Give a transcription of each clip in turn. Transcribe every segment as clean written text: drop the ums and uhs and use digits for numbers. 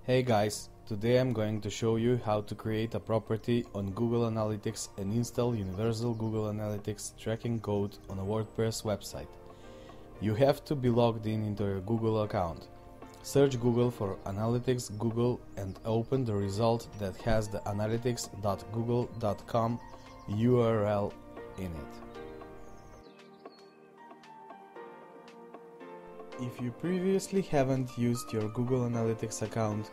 Hey guys, today I'm going to show you how to create a property on Google Analytics and install Universal Google Analytics tracking code on a WordPress website. You have to be logged in into your Google account. Search Google for Analytics Google and open the result that has the analytics.google.com URL in it. If you previously haven't used your Google Analytics account,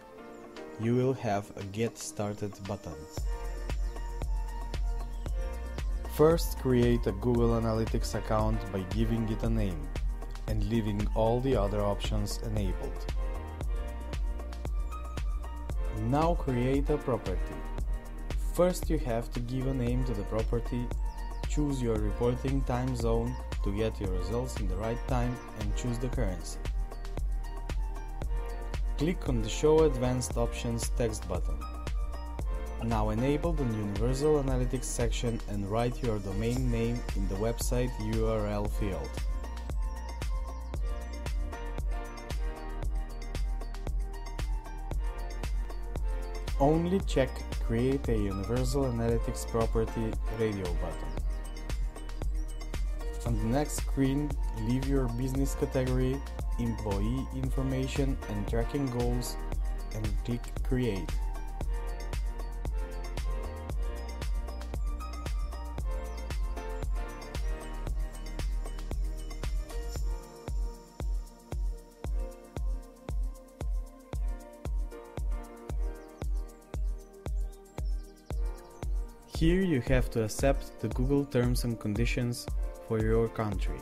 you will have a Get Started button. First, create a Google Analytics account by giving it a name and leaving all the other options enabled. Now create a property. First, you have to give a name to the property, choose your reporting time zone to get your results in the right time, and choose the currency. Click on the Show Advanced Options text button. Now enable the Universal Analytics section and write your domain name in the website URL field. Only check Create a Universal Analytics Property radio button. On the next screen, leave your business category, employee information and tracking goals and click Create. Here you have to accept the Google terms and conditions for your country.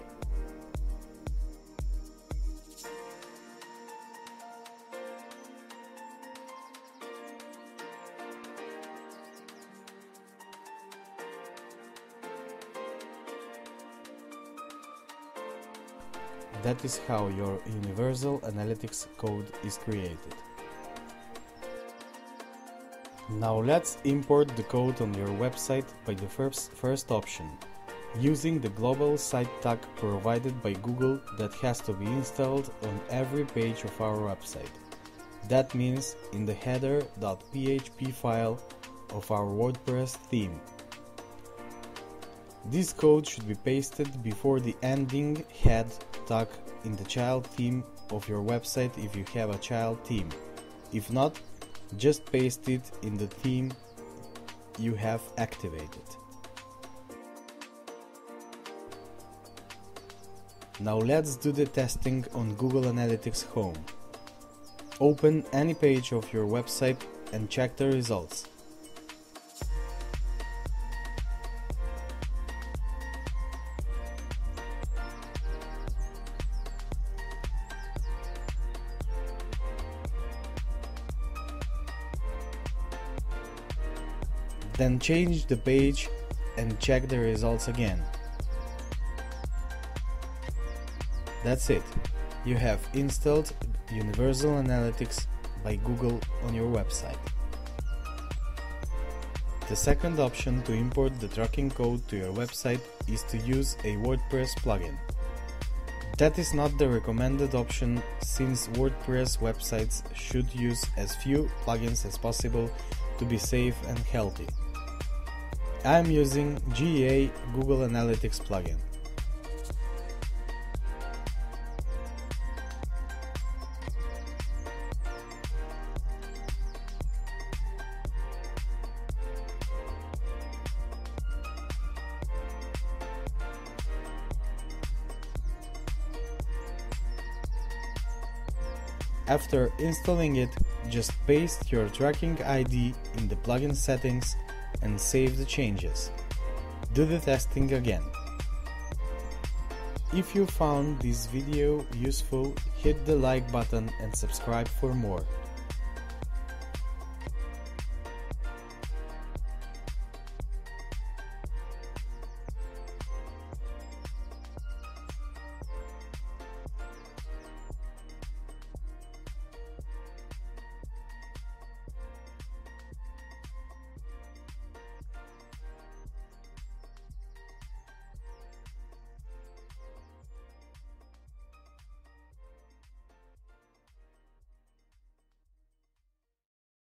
That is how your Universal Analytics code is created. Now let's import the code on your website by the first option, using the global site tag provided by Google that has to be installed on every page of our website. That means in the header.php file of our WordPress theme. This code should be pasted before the ending head tag in the child theme of your website if you have a child theme. If not, just paste it in the theme you have activated. Now let's do the testing on Google Analytics Home. Open any page of your website and check the results. Then change the page and check the results again. That's it. You have installed Universal Analytics by Google on your website. The second option to import the tracking code to your website is to use a WordPress plugin. That is not the recommended option since WordPress websites should use as few plugins as possible to be safe and healthy. I am using GA Google Analytics plugin. After installing it, just paste your tracking ID in the plugin settings and save the changes. Do the testing again. If you found this video useful, hit the like button and subscribe for more.